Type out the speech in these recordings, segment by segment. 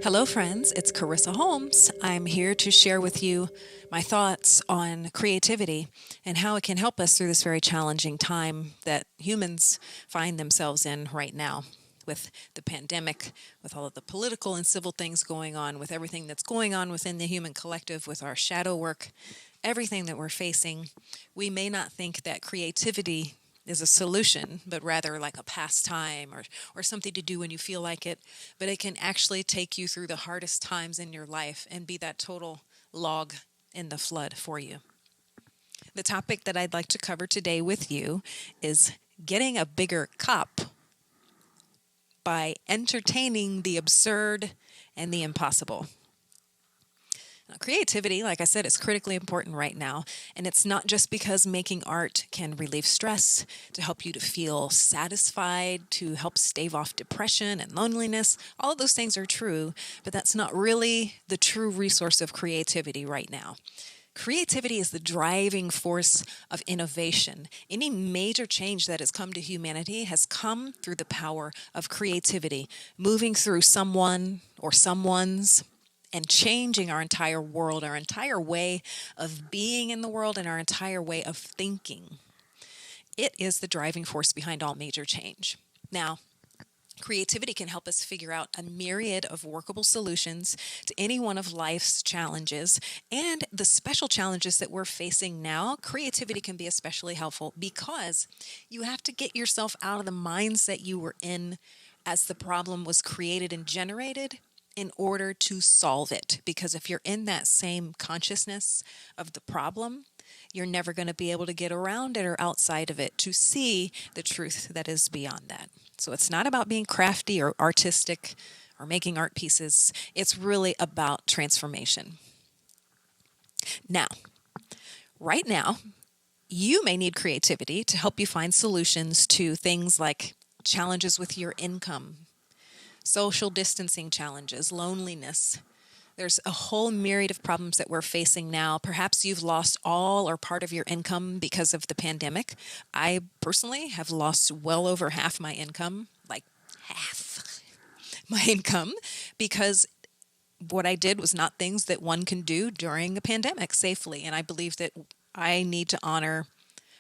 Hello, friends. It's Carissa Holmes. I'm here to share with you my thoughts on creativity and how it can help us through this very challenging time that humans find themselves in right now with the pandemic, with all of the political and civil things going on, with everything that's going on within the human collective, with our shadow work, everything that we're facing. We may not think that creativity is a solution, but rather like a pastime or something to do when you feel like it. But it can actually take you through the hardest times in your life and be that total log in the flood for you. The topic that I'd like to cover today with you is getting a bigger cup by entertaining the absurd and the impossible. Now, creativity, like I said, is critically important right now. And it's not just because making art can relieve stress, to help you to feel satisfied, to help stave off depression and loneliness. All of those things are true, but that's not really the true resource of creativity right now. Creativity is the driving force of innovation. Any major change that has come to humanity has come through the power of creativity, moving through someone or someone's and changing our entire world, our entire way of being in the world, and our entire way of thinking. It is the driving force behind all major change. Now, creativity can help us figure out a myriad of workable solutions to any one of life's challenges and the special challenges that we're facing now. Creativity can be especially helpful because you have to get yourself out of the mindset you were in as the problem was created and generated in order to solve it. Because if you're in that same consciousness of the problem, you're never going to be able to get around it or outside of it to see the truth that is beyond that. So it's not about being crafty or artistic or making art pieces. It's really about transformation. Now, right now, you may need creativity to help you find solutions to things like challenges with your income, social distancing challenges, loneliness. There's a whole myriad of problems that we're facing now. Perhaps you've lost all or part of your income because of the pandemic. I personally have lost well over half my income, like half my income, because what I did was not things that one can do during a pandemic safely. And I believe that I need to honor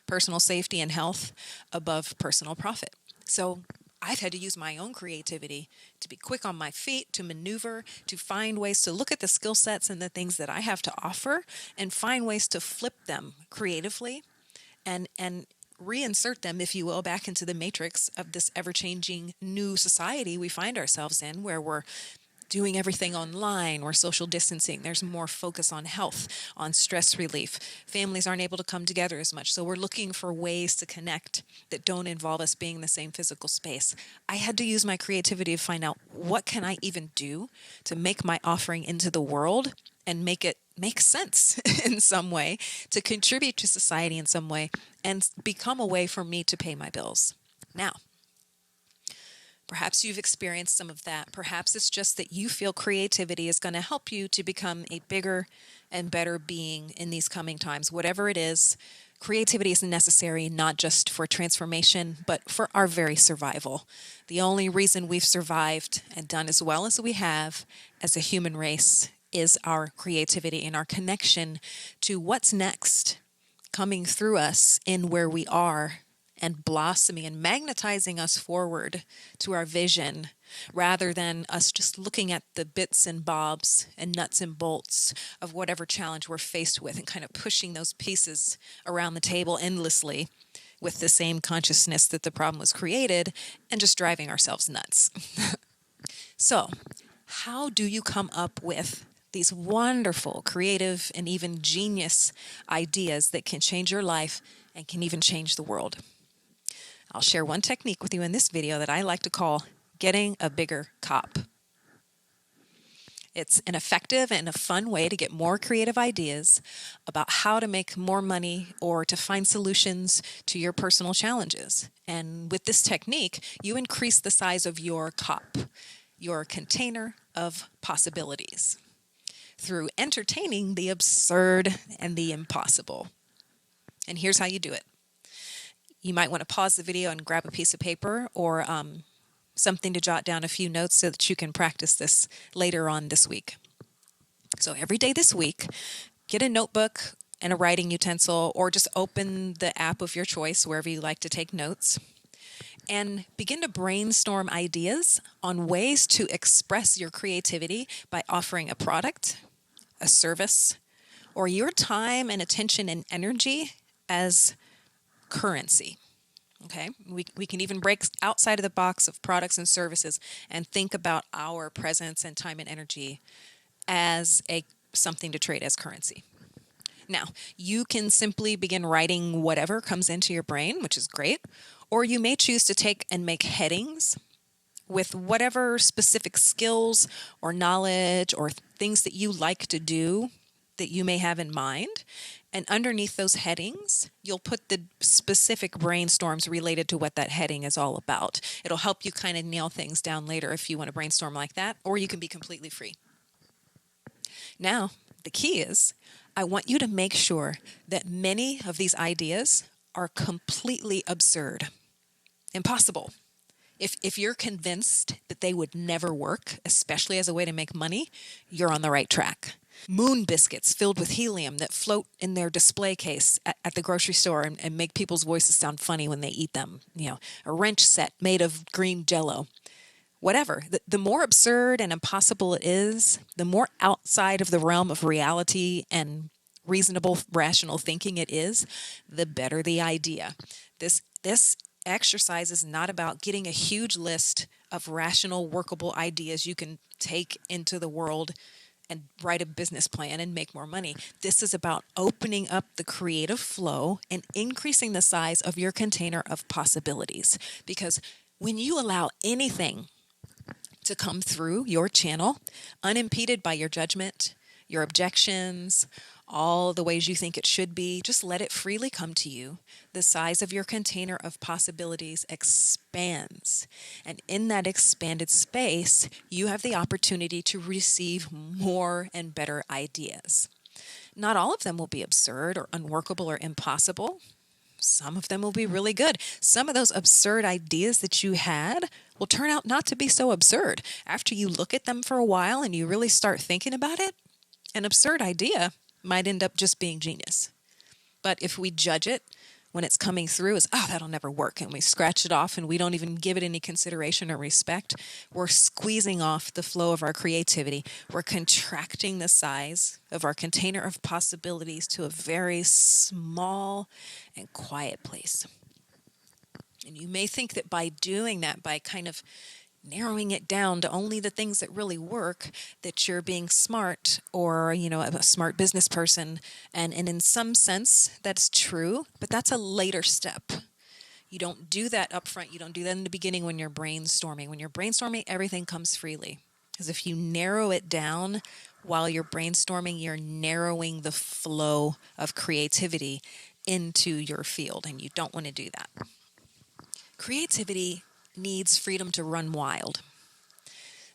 personal safety and health above personal profit. So I've had to use my own creativity to be quick on my feet, to maneuver, to find ways to look at the skill sets and the things that I have to offer and find ways to flip them creatively and reinsert them, if you will, back into the matrix of this ever-changing new society we find ourselves in, where we're doing everything online or social distancing. There's more focus on health, on stress relief. Families aren't able to come together as much. So we're looking for ways to connect that don't involve us being in the same physical space. I had to use my creativity to find out what can I even do to make my offering into the world and make it make sense in some way, to contribute to society in some way, and become a way for me to pay my bills. Now, perhaps you've experienced some of that. Perhaps it's just that you feel creativity is going to help you to become a bigger and better being in these coming times. Whatever it is, creativity is necessary not just for transformation, but for our very survival. The only reason we've survived and done as well as we have as a human race is our creativity and our connection to what's next coming through us in where we are and blossoming and magnetizing us forward to our vision, rather than us just looking at the bits and bobs and nuts and bolts of whatever challenge we're faced with and kind of pushing those pieces around the table endlessly with the same consciousness that the problem was created and just driving ourselves nuts. So, how do you come up with these wonderful, creative, and even genius ideas that can change your life and can even change the world? I'll share one technique with you in this video that I like to call getting a bigger cup. It's an effective and a fun way to get more creative ideas about how to make more money or to find solutions to your personal challenges. And with this technique, you increase the size of your cup, your container of possibilities, through entertaining the absurd and the impossible. And here's how you do it. You might want to pause the video and grab a piece of paper or something to jot down a few notes so that you can practice this later on this week. So every day this week, get a notebook and a writing utensil, or just open the app of your choice wherever you like to take notes, and begin to brainstorm ideas on ways to express your creativity by offering a product, a service, or your time and attention and energy as currency. Okay, we can even break outside of the box of products and services and think about our presence and time and energy as something to trade as currency. Now, you can simply begin writing whatever comes into your brain, which is great, or you may choose to take and make headings with whatever specific skills or knowledge or things that you like to do that you may have in mind. And underneath those headings, you'll put the specific brainstorms related to what that heading is all about. It'll help you kind of nail things down later if you want to brainstorm like that, or you can be completely free. Now, the key is, I want you to make sure that many of these ideas are completely absurd, impossible. If you're convinced that they would never work, especially as a way to make money, you're on the right track. Moon biscuits filled with helium that float in their display case at the grocery store and make people's voices sound funny when they eat them. A wrench set made of green Jell-O. Whatever. The more absurd and impossible it is, the more outside of the realm of reality and reasonable, rational thinking it is, the better the idea. This exercise is not about getting a huge list of rational, workable ideas you can take into the world and write a business plan and make more money. This is about opening up the creative flow and increasing the size of your container of possibilities. Because when you allow anything to come through your channel, unimpeded by your judgment, your objections, all the ways you think it should be, just let it freely come to you. The size of your container of possibilities expands. And in that expanded space, you have the opportunity to receive more and better ideas. Not all of them will be absurd or unworkable or impossible. Some of them will be really good. Some of those absurd ideas that you had will turn out not to be so absurd. After you look at them for a while and you really start thinking about it, an absurd idea might end up just being genius. But if we judge it when it's coming through as, that'll never work, and we scratch it off and we don't even give it any consideration or respect, we're squeezing off the flow of our creativity. We're contracting the size of our container of possibilities to a very small and quiet place. And you may think that by doing that, by kind of narrowing it down to only the things that really work, that you're being smart or, a smart business person. And in some sense, that's true, but that's a later step. You don't do that up front. You don't do that in the beginning when you're brainstorming. When you're brainstorming, everything comes freely. Because if you narrow it down while you're brainstorming, you're narrowing the flow of creativity into your field, and you don't want to do that. Creativity needs freedom to run wild.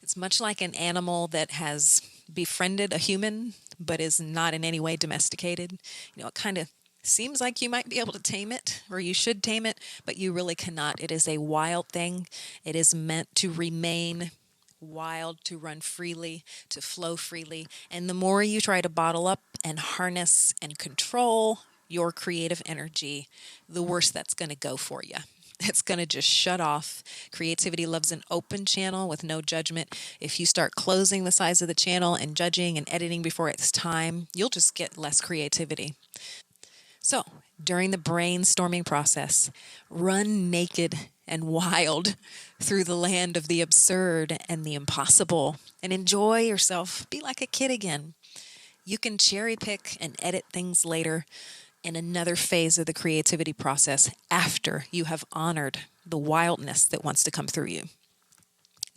It's much like an animal that has befriended a human but is not in any way domesticated. It kind of seems like you might be able to tame it, or you should tame it, but you really cannot. It is a wild thing. It is meant to remain wild, to run freely, to flow freely. And the more you try to bottle up and harness and control your creative energy, the worse that's going to go for you. It's going to just shut off. Creativity loves an open channel with no judgment. If you start closing the size of the channel and judging and editing before it's time, you'll just get less creativity. So, during the brainstorming process, run naked and wild through the land of the absurd and the impossible and enjoy yourself. Be like a kid again. You can cherry pick and edit things later in another phase of the creativity process after you have honored the wildness that wants to come through you.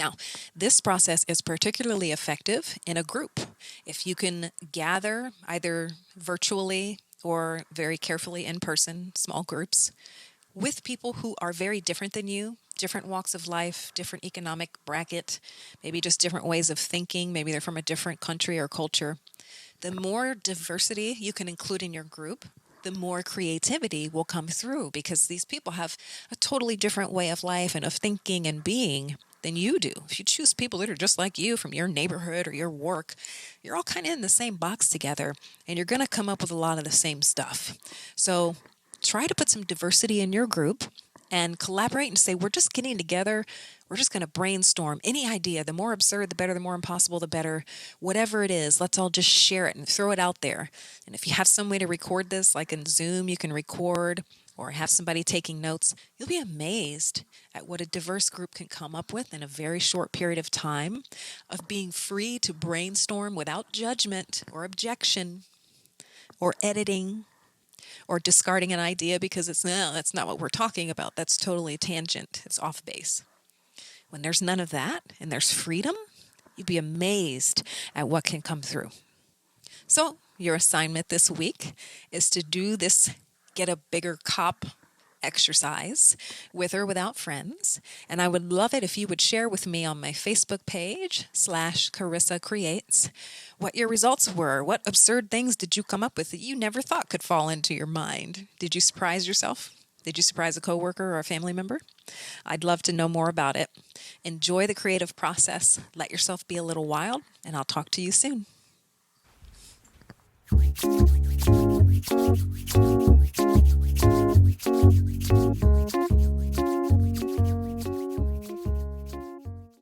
Now, this process is particularly effective in a group. If you can gather either virtually or very carefully in person, small groups, with people who are very different than you, different walks of life, different economic bracket, maybe just different ways of thinking, maybe they're from a different country or culture. The more diversity you can include in your group, the more creativity will come through, because these people have a totally different way of life and of thinking and being than you do. If you choose people that are just like you from your neighborhood or your work, you're all kind of in the same box together, and you're going to come up with a lot of the same stuff. So try to put some diversity in your group and collaborate and say, we're just getting together. We're just going to brainstorm any idea. The more absurd, the better. The more impossible, the better. Whatever it is, let's all just share it and throw it out there. And if you have some way to record this, like in Zoom, you can record or have somebody taking notes, you'll be amazed at what a diverse group can come up with in a very short period of time of being free to brainstorm without judgment or objection or editing or discarding an idea because that's not what we're talking about. That's totally tangent. It's off base. When there's none of that and there's freedom, you'd be amazed at what can come through. So your assignment this week is to do this get a bigger cup exercise with or without friends. And I would love it if you would share with me on my Facebook page /Carissa Creates what your results were. What absurd things did you come up with that you never thought could fall into your mind? Did you surprise yourself? Did you surprise a coworker or a family member? I'd love to know more about it. Enjoy the creative process. Let yourself be a little wild, and I'll talk to you soon.